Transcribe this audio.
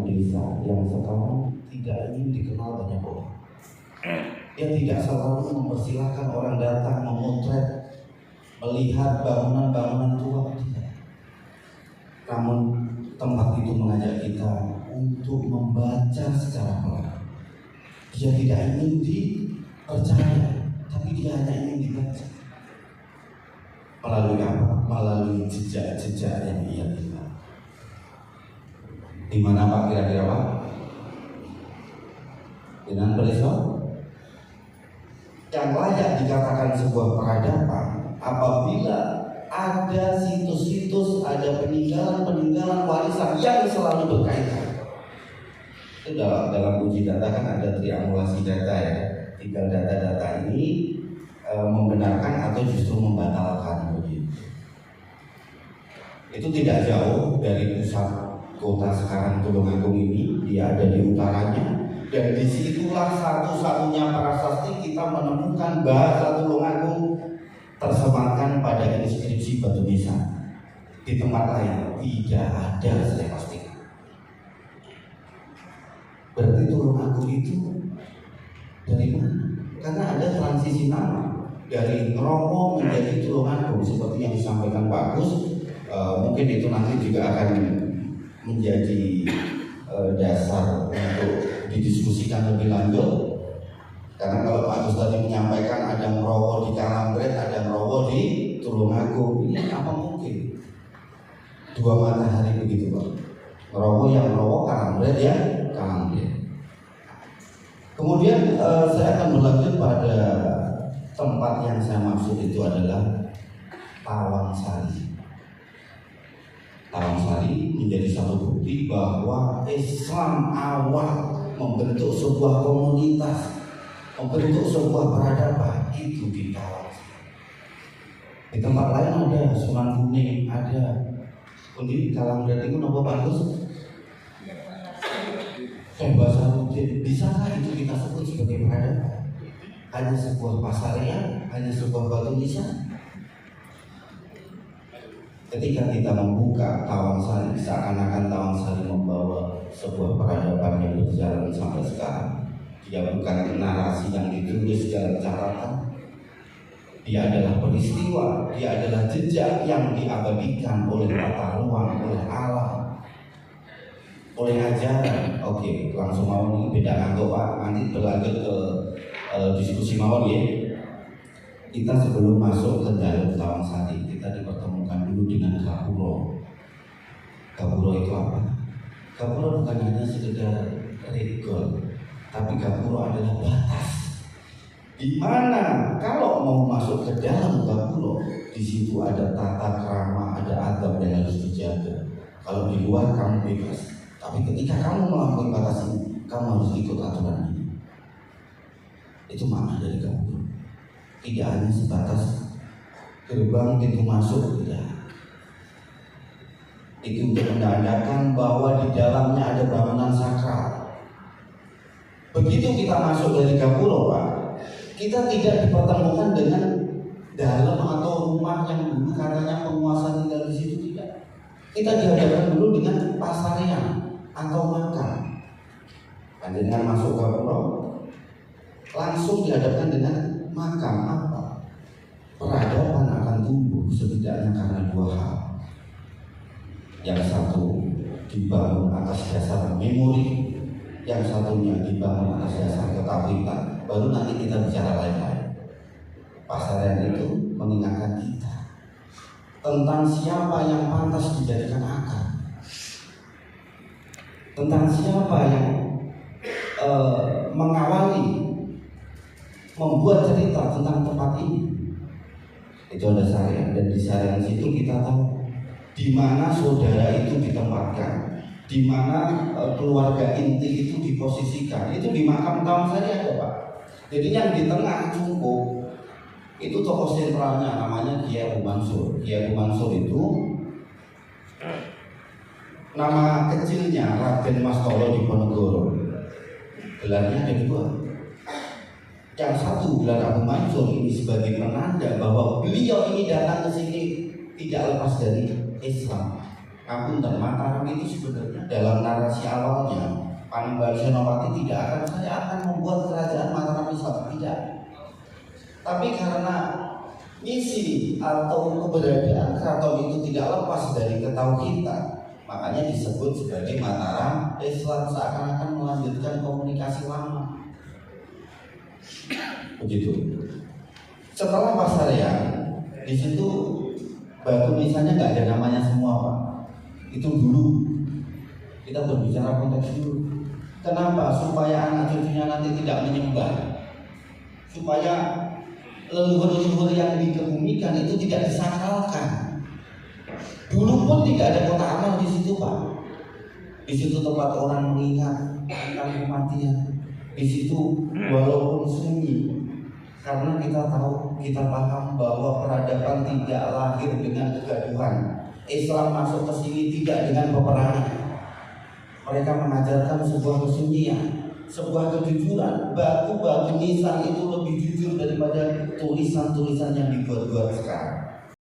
desa yang sekarang tidak ingin dikenal banyak orang. Dia tidak selalu mempersilahkan orang datang memotret, melihat bangunan-bangunan tua, tidak. Namun tempat itu mengajak kita untuk membaca secara pelan. Dia tidak ingin dipercaya, tapi dia hanya ingin dibaca. Melalui apa? Melalui jejak-jejak yang ia tinggal. Di mana Pak kira-kira Pak? Dengan Preso? Yang layak dikatakan sebuah peradaban apabila ada situs-situs, ada peninggalan-peninggalan warisan yang selalu berkaitan. Itu dalam uji data kan ada triangulasi data ya. Tinggal data-data ini membenarkan atau justru membatalkan begitu. Itu tidak jauh dari pusat kota sekarang Tulungagung ini, dia ada di utaranya, dan disitulah satu-satunya prasasti kita menemukan bahasa Tulungagung tersematkan pada inskripsi batu nisan. Di tempat lain tidak ada, saya pastikan. Berarti Tulungagung itu dari mana? Karena ada transisi nama dari Ngromo menjadi Tulungagung seperti yang disampaikan Pak Agus. Mungkin itu nanti juga akan menjadi dasar untuk didiskusikan lebih lanjut. Karena kalau Pak Agus tadi menyampaikan ada Ngrowo di Kalambret, ada Ngrowo di Tulungagung, ini apa mungkin dua matahari begitu Pak? Ngrowo yang Ngrowo, Kalambret ya Kalambret. Kemudian saya akan berlanjut pada tempat yang saya maksud itu adalah Tawangsari. Tawangsari menjadi satu bukti bahwa Islam awal membentuk sebuah komunitas, membentuk sebuah peradaban itu di Tawangsari. Di tempat lain ada Sunan Kuning, ada di Kalambret itu apa bagus? Bahasa bisakah itu kita sebut sebagai peradaban? Hanya sebuah pasaran, hanya sebuah batu nisan. Ketika kita membuka Tawangsari, seakan-akan Tawangsari membawa sebuah peradaban yang berjalan sampai sekarang. Dia bukan narasi yang ditulis dalam catatan. Dia adalah peristiwa, dia adalah jejak yang diabadikan oleh tata ruang, oleh alam, oleh ajaran. Oke, langsung mau ini beda ngantuk Pak. Nanti berlanjut ke diskusi mawon ya. Kita sebelum masuk ke dalam Tawangsari, kita dipertemukan dulu dengan Gapuro. Gapuro itu apa? Gapuro bukan hanya sekedar regol, tapi Gapuro adalah batas. Di mana kalau mau masuk ke dalam Gapuro, di situ ada tata krama, ada adab yang harus dijaga. Kalau di luar kamu bebas, tapi ketika kamu melampaui batas ini, kamu harus ikut aturan ini. Itu makna dari Gapuro. Tidak hanya sebatas gerbang pintu masuk, tidak. Itu untuk menandakan bahwa di dalamnya ada bangunan sakral. Begitu kita masuk dari Gapuro Pak, kita tidak dipertemukan dengan dalam atau rumah yang dulu katanya penguasa tinggal di situ, tidak. Kita dihadapkan dulu dengan pasarian atau makam. Dengan masuk Gapuro, langsung dihadapkan dengan makam. Apa? Peradaban akan tumbuh setidaknya karena dua hal. Yang satu dibangun atas dasar memori, yang satunya dibangun atas dasar ketakutan. Baru nanti kita bicara lain-lain. Pasarian itu mengingatkan kita tentang siapa yang pantas dijadikan akar, tentang siapa yang mengawali, membuat cerita tentang tempat ini. Itu ada Sarian, dan di Sarian situ kita tahu di mana saudara itu ditempatkan, di mana keluarga inti itu diposisikan. Itu di makam Tawangsari ada Pak. Jadi yang di tengah cukup itu tokoh sentralnya namanya Kiai Abu Mansur. Kiai Abu Mansur itu nama kecilnya Raden Mastolo Diponegoro. Gelarnya ada dua. Yang satu gelar Abu Mansur ini sebagai penanda bahwa beliau ini datang ke sini tidak lepas dari Islam. Ngapunten, Mataram itu sebenarnya dalam narasi awalnya Panembahan Senopati saya akan membuat kerajaan Mataram Islam, tidak. Tapi karena misi atau keberadaan keraton itu tidak lepas dari ketauhidan, makanya disebut sebagai Mataram Islam, seakan-akan melanjutkan komunikasi lama. Begitu. Setelah Pasarian, di situ batu nisannya nggak ada namanya semua, Pak. Itu dulu. Kita berbicara konteks dulu. Kenapa? Supaya anak cucunya nanti tidak menyembah, supaya leluhur-leluhur yang dikebumikan itu tidak disakralkan. Dulu pun tidak ada kota amal di situ, Pak. Di situ tempat orang mengingat tentang kematian. Di situ walaupun sunyi, karena kita tahu, kita paham bahwa peradaban tidak lahir dengan kegaduhan. Islam masuk ke sini tidak dengan peperangan. Mereka mengajarkan sebuah kesunyian, sebuah kejujuran. Batu-batu nisan itu lebih jujur daripada tulisan-tulisan yang dibuat-buat sekarang.